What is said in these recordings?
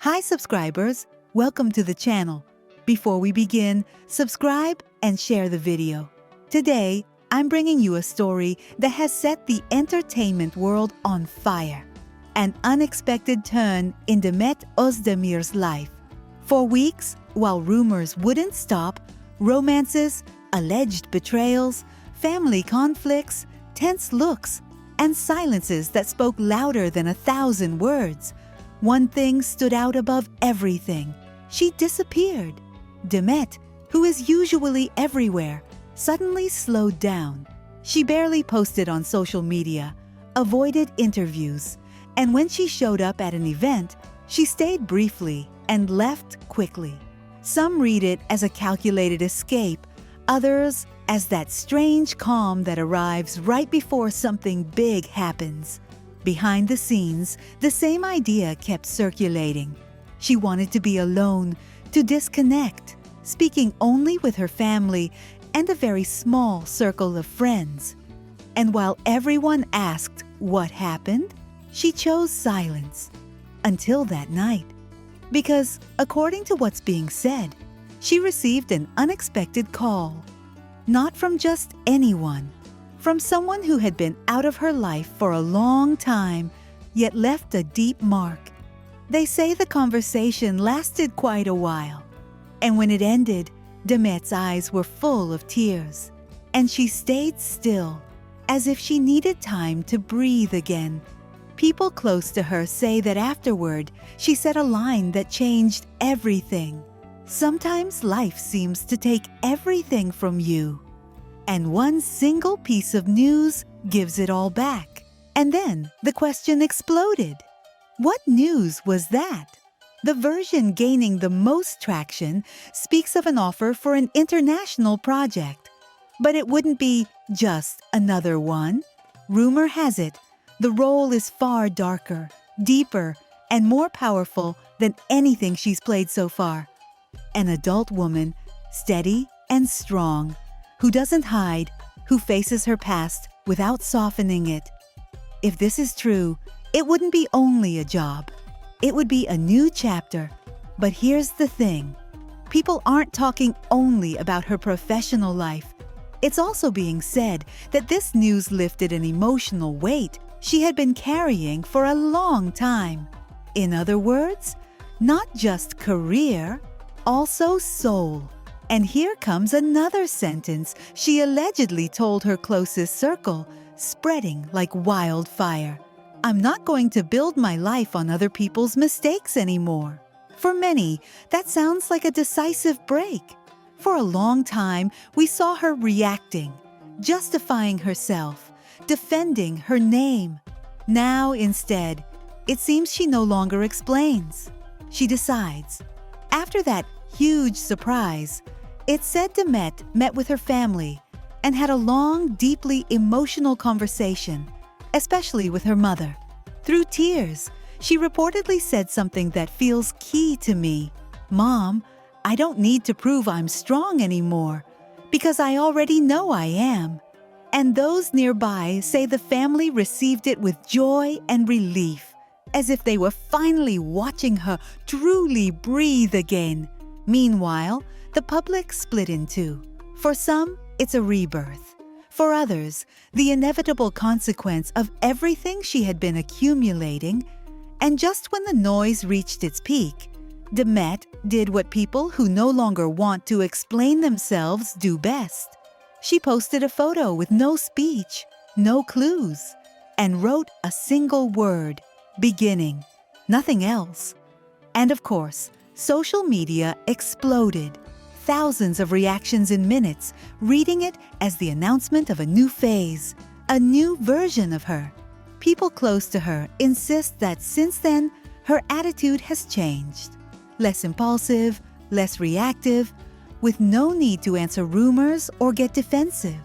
Hi subscribers, welcome to the channel. Before we begin, subscribe and share the video. Today, I'm bringing you a story that has set the entertainment world on fire. An unexpected turn in Demet Özdemir's life. For weeks, while rumors wouldn't stop, romances, alleged betrayals, family conflicts, tense looks, and silences that spoke louder than 1,000 words. One thing stood out above everything. She disappeared. Demet, who is usually everywhere, suddenly slowed down. She barely posted on social media, avoided interviews, and when she showed up at an event, she stayed briefly and left quickly. Some read it as a calculated escape, others as that strange calm that arrives right before something big happens. Behind the scenes, the same idea kept circulating. She wanted to be alone, to disconnect, speaking only with her family and a very small circle of friends. And while everyone asked what happened, she chose silence until that night. Because, according to what's being said, she received an unexpected call. Not from just anyone. From someone who had been out of her life for a long time, yet left a deep mark. They say the conversation lasted quite a while. And when it ended, Demet's eyes were full of tears. And she stayed still, as if she needed time to breathe again. People close to her say that afterward, she said a line that changed everything. Sometimes life seems to take everything from you. And one single piece of news gives it all back. And then the question exploded. What news was that? The version gaining the most traction speaks of an offer for an international project. But it wouldn't be just another one. Rumor has it, the role is far darker, deeper, and more powerful than anything she's played so far. An adult woman, steady and strong, who doesn't hide, who faces her past without softening it. If this is true, it wouldn't be only a job. It would be a new chapter. But here's the thing. People aren't talking only about her professional life. It's also being said that this news lifted an emotional weight she had been carrying for a long time. In other words, not just career, also soul. And here comes another sentence she allegedly told her closest circle, spreading like wildfire. I'm not going to build my life on other people's mistakes anymore. For many, that sounds like a decisive break. For a long time, we saw her reacting, justifying herself, defending her name. Now, instead, it seems she no longer explains. She decides. After that huge surprise, it's said Demet met with her family and had a long, deeply emotional conversation, especially with her mother. Through tears, she reportedly said something that feels key to me. Mom, I don't need to prove I'm strong anymore, because I already know I am. And those nearby say the family received it with joy and relief, as if they were finally watching her truly breathe again. Meanwhile, the public split in two. For some, it's a rebirth. For others, the inevitable consequence of everything she had been accumulating. And just when the noise reached its peak, Demet did what people who no longer want to explain themselves do best. She posted a photo with no speech, no clues, and wrote a single word, beginning, nothing else. And of course, social media exploded. Thousands of reactions in minutes, reading it as the announcement of a new phase, a new version of her. People close to her insist that since then, her attitude has changed. Less impulsive, less reactive, with no need to answer rumors or get defensive.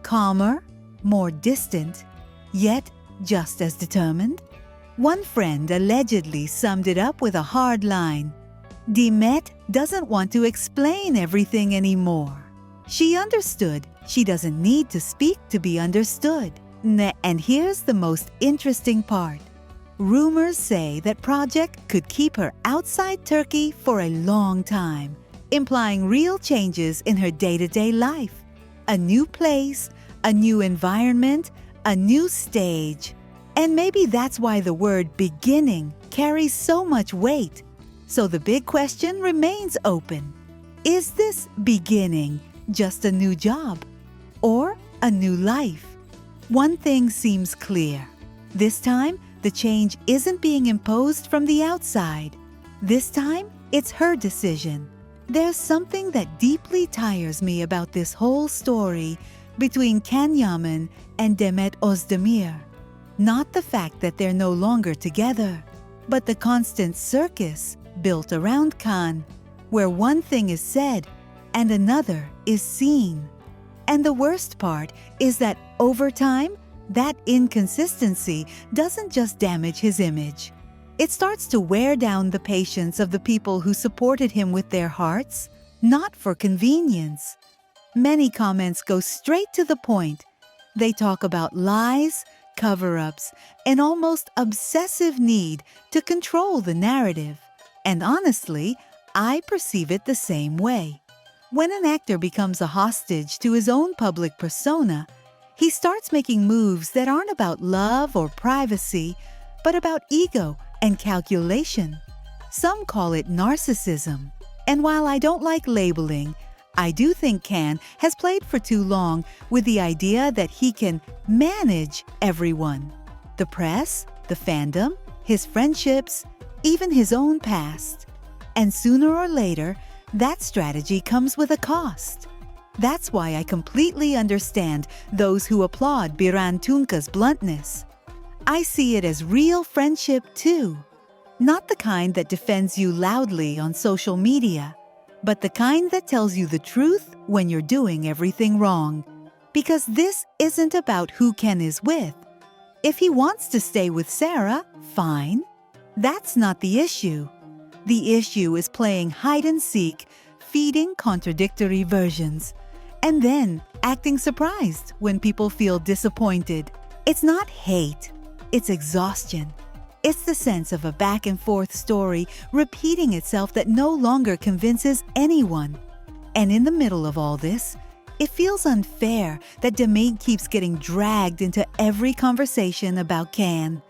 Calmer, more distant, yet just as determined. One friend allegedly summed it up with a hard line. Demet doesn't want to explain everything anymore. She understood she doesn't need to speak to be understood. And here's the most interesting part. Rumors say that project could keep her outside Turkey for a long time, implying real changes in her day-to-day life. A new place, a new environment, a new stage. And maybe that's why the word beginning carries so much weight. So the big question remains open. Is this beginning just a new job or a new life? One thing seems clear. This time, the change isn't being imposed from the outside. This time, it's her decision. There's something that deeply tires me about this whole story between Can Yaman and Demet Özdemir. Not the fact that they're no longer together, but the constant circus built around Can, where one thing is said and another is seen. And the worst part is that over time, that inconsistency doesn't just damage his image. It starts to wear down the patience of the people who supported him with their hearts, not for convenience. Many comments go straight to the point. They talk about lies, cover-ups, and almost obsessive need to control the narrative. And honestly, I perceive it the same way. When an actor becomes a hostage to his own public persona, he starts making moves that aren't about love or privacy, but about ego and calculation. Some call it narcissism. And while I don't like labeling, I do think Can has played for too long with the idea that he can manage everyone. The press, the fandom, his friendships, even his own past. And sooner or later, that strategy comes with a cost. That's why I completely understand those who applaud Biran Tunca's bluntness. I see it as real friendship too. Not the kind that defends you loudly on social media, but the kind that tells you the truth when you're doing everything wrong. Because this isn't about who Can is with. If he wants to stay with Sarah, fine. That's not the issue. The issue is playing hide and seek, feeding contradictory versions, and then acting surprised when people feel disappointed. It's not hate, it's exhaustion. It's the sense of a back and forth story repeating itself that no longer convinces anyone. And in the middle of all this, it feels unfair that Demet keeps getting dragged into every conversation about Can.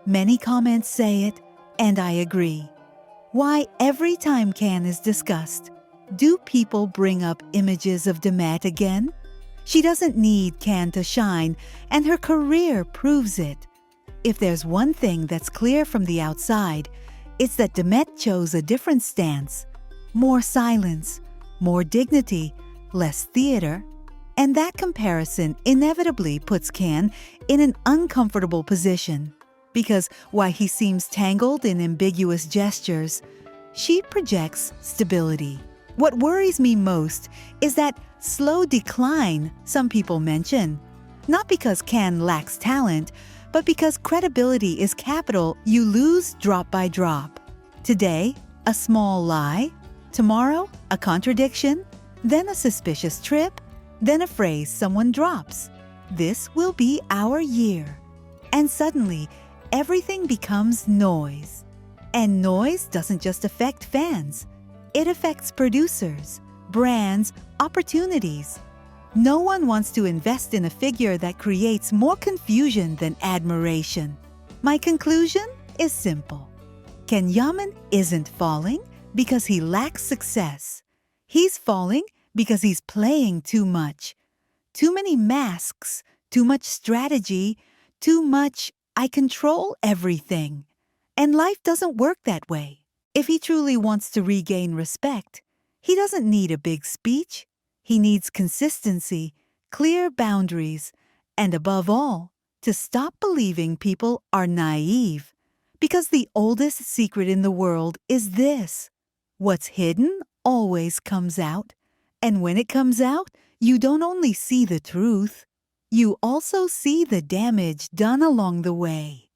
Many comments say it, and I agree. Why every time Can is discussed, do people bring up images of Demet again? She doesn't need Can to shine, and her career proves it. If there's one thing that's clear from the outside, it's that Demet chose a different stance. More silence, more dignity, less theater. And that comparison inevitably puts Can in an uncomfortable position. Because while he seems tangled in ambiguous gestures, she projects stability. What worries me most is that slow decline some people mention. Not because Can lacks talent, but because credibility is capital you lose drop by drop. Today, a small lie. Tomorrow, a contradiction. Then a suspicious trip. Then a phrase someone drops. This will be our year. And suddenly, everything becomes noise. And noise doesn't just affect fans. It affects producers, brands, opportunities. No one wants to invest in a figure that creates more confusion than admiration. My conclusion is simple. Can Yaman isn't falling because he lacks success. He's falling because he's playing too much. Too many masks, too much strategy, too much I control everything. And life doesn't work that way. If he truly wants to regain respect, he doesn't need a big speech. He needs consistency, clear boundaries, and above all, to stop believing people are naive. Because the oldest secret in the world is this: what's hidden always comes out. And when it comes out, you don't only see the truth, you also see the damage done along the way.